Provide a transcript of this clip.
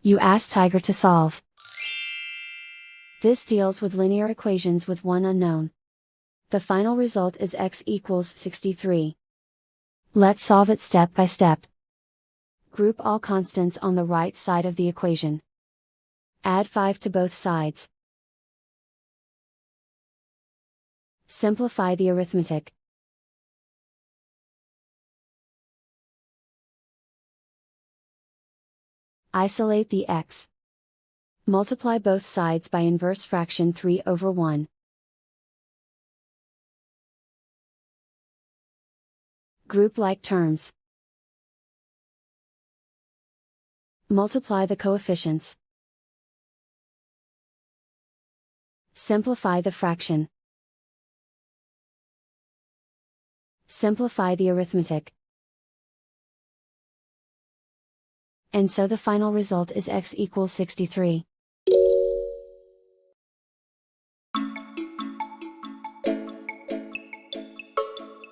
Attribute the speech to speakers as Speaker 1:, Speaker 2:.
Speaker 1: You ask Tiger to solve. This deals with linear equations with one unknown. The final result is x equals 63. Let's solve it step by step. Group all constants on the right side of the equation. Add 5 to both sides. Simplify the arithmetic. Isolate the x. Multiply both sides by inverse fraction 3/1. Group like terms. Multiply the coefficients. Simplify the fraction. Simplify the arithmetic. And so the final result is x equals 63.